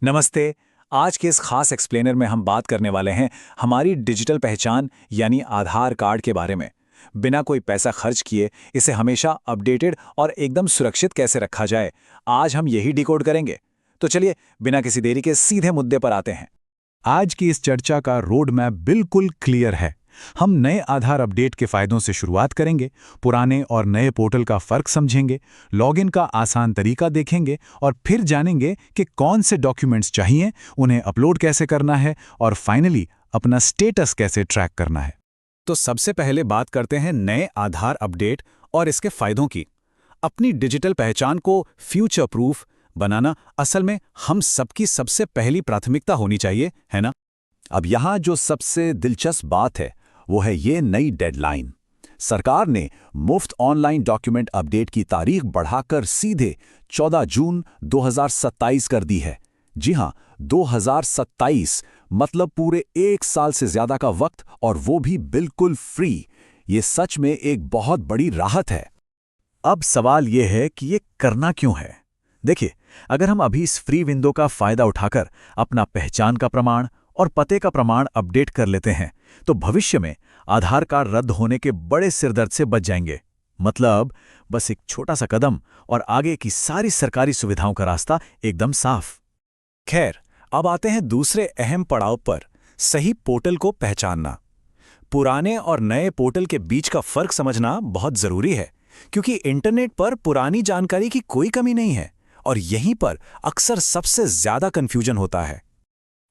नमस्ते। आज के इस खास एक्सप्लेनर में हम बात करने वाले हैं हमारी डिजिटल पहचान यानी आधार कार्ड के बारे में। बिना कोई पैसा खर्च किए इसे हमेशा अपडेटेड और एकदम सुरक्षित कैसे रखा जाए, आज हम यही डिकोड करेंगे। तो चलिए बिना किसी देरी के सीधे मुद्दे पर आते हैं। आज की इस चर्चा का रोड मैप बिल्कुल क्लियर है। हम नए आधार अपडेट के फायदों से शुरुआत करेंगे, पुराने और नए पोर्टल का फर्क समझेंगे, लॉगिन का आसान तरीका देखेंगे और फिर जानेंगे कि कौन से डॉक्यूमेंट्स चाहिए, उन्हें अपलोड कैसे करना है और फाइनली अपना स्टेटस कैसे ट्रैक करना है। तो सबसे पहले बात करते हैं नए आधार अपडेट और इसके फायदों की। अपनी डिजिटल पहचान को फ्यूचर प्रूफ बनाना असल में हम सबकी सबसे पहली प्राथमिकता होनी चाहिए, है ना? अब यहाँ जो सबसे दिलचस्प बात है वो है ये नई डेडलाइन। सरकार ने मुफ्त ऑनलाइन डॉक्यूमेंट अपडेट की तारीख बढ़ाकर सीधे 14 जून 2027 कर दी है। जी हां, 2027 मतलब पूरे 1 साल से ज्यादा का वक्त, और वो भी बिल्कुल फ्री। ये सच में एक बहुत बड़ी राहत है। अब सवाल ये है कि ये करना क्यों है। देखिए, अगर हम अभी इस फ्री विंडो का फायदा उठाकर अपना पहचान का प्रमाण और पते का प्रमाण अपडेट कर लेते हैं, तो भविष्य में आधार कार्ड रद्द होने के बड़े सिरदर्द से बच जाएंगे। मतलब बस एक छोटा सा कदम और आगे की सारी सरकारी सुविधाओं का रास्ता एकदम साफ। खैर, अब आते हैं दूसरे अहम पड़ाव पर, सही पोर्टल को पहचानना। पुराने और नए पोर्टल के बीच का फर्क समझना बहुत जरूरी है, क्योंकि इंटरनेट पर पुरानी जानकारी की कोई कमी नहीं है और यहीं पर अक्सर सबसे ज्यादा कंफ्यूजन होता है।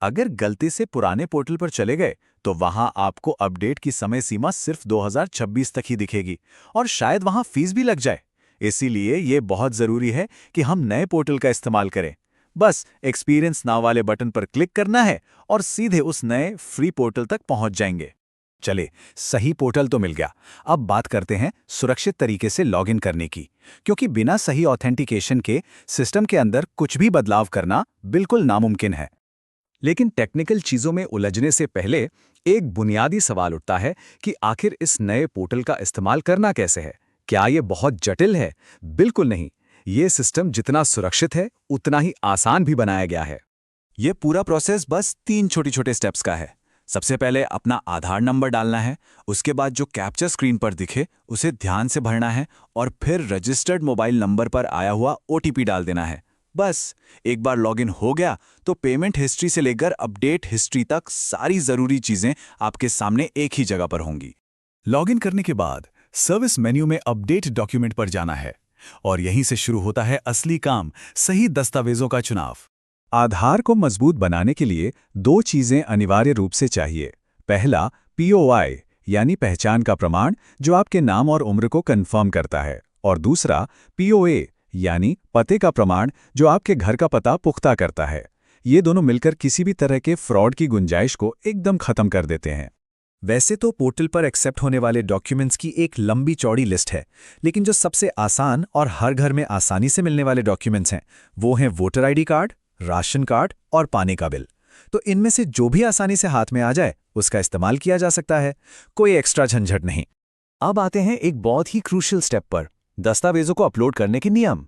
अगर गलती से पुराने पोर्टल पर चले गए तो वहां आपको अपडेट की समय सीमा सिर्फ 2026 तक ही दिखेगी और शायद वहां फीस भी लग जाए। इसीलिए ये बहुत जरूरी है कि हम नए पोर्टल का इस्तेमाल करें। बस एक्सपीरियंस नाउ वाले बटन पर क्लिक करना है और सीधे उस नए फ्री पोर्टल तक पहुंच जाएंगे। चले, सही पोर्टल तो मिल गया। अब बात करते हैं सुरक्षित तरीके से लॉगिन करने की, क्योंकि बिना सही ऑथेंटिकेशन के सिस्टम के अंदर कुछ भी बदलाव करना बिल्कुल नामुमकिन है। लेकिन टेक्निकल चीजों में उलझने से पहले एक बुनियादी सवाल उठता है कि आखिर इस नए पोर्टल का इस्तेमाल करना कैसे है। क्या ये बहुत जटिल है? बिल्कुल नहीं। ये सिस्टम जितना सुरक्षित है उतना ही आसान भी बनाया गया है। ये पूरा प्रोसेस बस 3 छोटे-छोटे स्टेप्स का है। सबसे पहले अपना आधार नंबर डालना है, उसके बाद जो कैप्चर स्क्रीन पर दिखे उसे ध्यान से भरना है और फिर रजिस्टर्ड मोबाइल नंबर पर आया हुआ ओटीपी डाल देना है। बस एक बार लॉगिन हो गया तो पेमेंट हिस्ट्री से लेकर अपडेट हिस्ट्री तक सारी जरूरी चीजें आपके सामने एक ही जगह पर होंगी। लॉगिन करने के बाद सर्विस मेन्यू में अपडेट डॉक्यूमेंट पर जाना है और यहीं से शुरू होता है असली काम, सही दस्तावेजों का चुनाव। आधार को मजबूत बनाने के लिए 2 चीजें अनिवार्य रूप से चाहिए। पहला, POI यानी पहचान का प्रमाण, जो आपके नाम और उम्र को कंफर्म करता है, और दूसरा POA यानी पते का प्रमाण, जो आपके घर का पता पुख्ता करता है। ये दोनों मिलकर किसी भी तरह के फ्रॉड की गुंजाइश को एकदम खत्म कर देते हैं। वैसे तो पोर्टल पर एक्सेप्ट होने वाले डॉक्यूमेंट्स की एक लंबी चौड़ी लिस्ट है, लेकिन जो सबसे आसान और हर घर में आसानी से मिलने वाले डॉक्यूमेंट्स हैं वो हैं voter ID card, ration card और पानी का बिल। तो इनमें से जो भी आसानी से हाथ में आ जाए उसका इस्तेमाल किया जा सकता है, कोई एक्स्ट्रा झंझट नहीं। अब आते हैं एक बहुत ही क्रूशियल स्टेप पर, दस्तावेजों को अपलोड करने के नियम।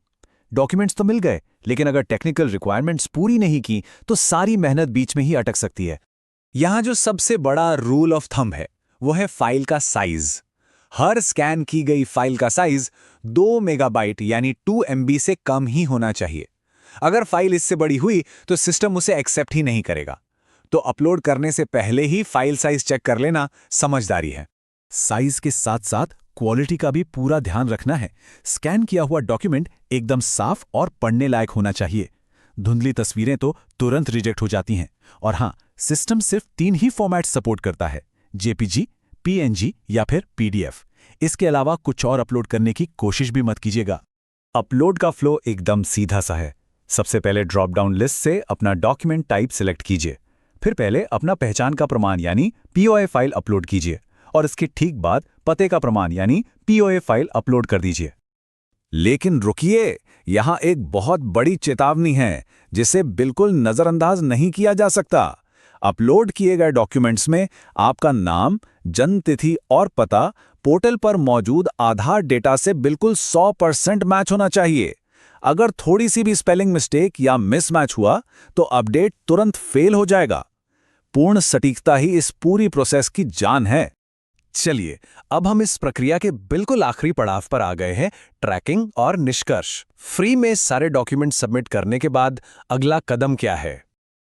डॉक्यूमेंट्स तो मिल गए, लेकिन अगर टेक्निकल रिक्वायरमेंट्स पूरी नहीं की तो सारी मेहनत बीच में ही अटक सकती है। यहाँ जो सबसे बड़ा रूल ऑफ थंब है वो है फाइल का साइज। हर स्कैन की गई फाइल का साइज 2 मेगाबाइट यानी 2 MB से कम ही होना चाहिए। अगर फाइल इससे बड़ी हुई तो सिस्टम उसे एक्सेप्ट ही नहीं करेगा। तो अपलोड करने से पहले ही फाइल साइज चेक कर लेना समझदारी है। साइज के साथ साथ क्वालिटी का भी पूरा ध्यान रखना है। स्कैन किया हुआ डॉक्यूमेंट एकदम साफ और पढ़ने लायक होना चाहिए। धुंधली तस्वीरें तो तुरंत रिजेक्ट हो जाती हैं। और हाँ, सिस्टम सिर्फ 3 ही फॉर्मेट सपोर्ट करता है, JPG, PNG या फिर PDF। इसके अलावा कुछ और अपलोड करने की कोशिश भी मत कीजिएगा। अपलोड का फ्लो एकदम सीधा सा है। सबसे पहले ड्रॉप डाउन लिस्ट से अपना डॉक्यूमेंट टाइप सिलेक्ट कीजिए, फिर पहले अपना पहचान का प्रमाण यानी POA फाइल अपलोड कीजिए और इसके ठीक बाद पते का प्रमाण यानी POA फाइल अपलोड कर दीजिए। लेकिन रुकिए, यहां एक बहुत बड़ी चेतावनी है जिसे बिल्कुल नजरअंदाज नहीं किया जा सकता। अपलोड किए गए डॉक्यूमेंट्स में आपका नाम, जन्म तिथि और पता पोर्टल पर मौजूद आधार डेटा से बिल्कुल 100% मैच होना चाहिए। अगर थोड़ी सी भी स्पेलिंग मिस्टेक या मिसमैच हुआ तो अपडेट तुरंत फेल हो जाएगा। पूर्ण सटीकता ही इस पूरी प्रोसेस की जान है। चलिए, अब हम इस प्रक्रिया के बिल्कुल आखिरी पड़ाव पर आ गए हैं, ट्रैकिंग और निष्कर्ष। फ्री में सारे डॉक्यूमेंट सबमिट करने के बाद अगला कदम क्या है?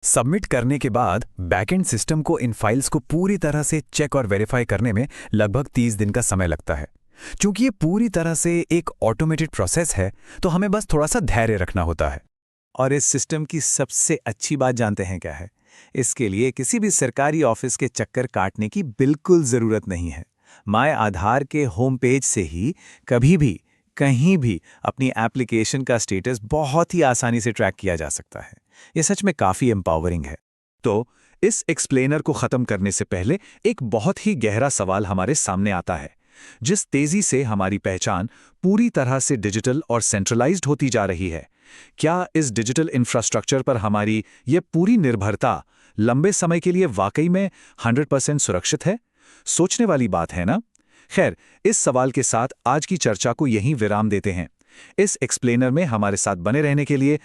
सबमिट करने के बाद बैकएंड सिस्टम को इन फाइल्स को पूरी तरह से चेक और वेरीफाई करने में लगभग 30 दिन का समय लगता है। क्योंकि ये पूरी तरह से एक ऑटोमेटेड प्रोसेस है, तो हमें बस थोड़ा सा धैर्य रखना होता है। और इस सिस्टम की सबसे अच्छी बात जानते हैं क्या है? इसके लिए किसी भी सरकारी ऑफिस के चक्कर काटने की बिल्कुल ज़रूरत नहीं है। माय आधार के होम पेज से ही कभी भी कहीं भी अपनी एप्लीकेशन का स्टेटस बहुत ही आसानी से ट्रैक किया जा सकता है। ये सच में काफ़ी एम्पावरिंग है। तो इस एक्सप्लेनर को खत्म करने से पहले एक बहुत ही गहरा सवाल हमारे सामने आता है। जिस तेजी से हमारी पहचान पूरी तरह से डिजिटल और सेंट्रलाइज्ड होती जा रही है, क्या इस डिजिटल इंफ्रास्ट्रक्चर पर हमारी ये पूरी निर्भरता लंबे समय के लिए वाकई में 100% सुरक्षित है? सोचने वाली बात है ना? खैर, इस सवाल के साथ आज की चर्चा को यहीं विराम देते हैं। इस एक्सप्लेनर में हमारे साथ बने रहने के लिए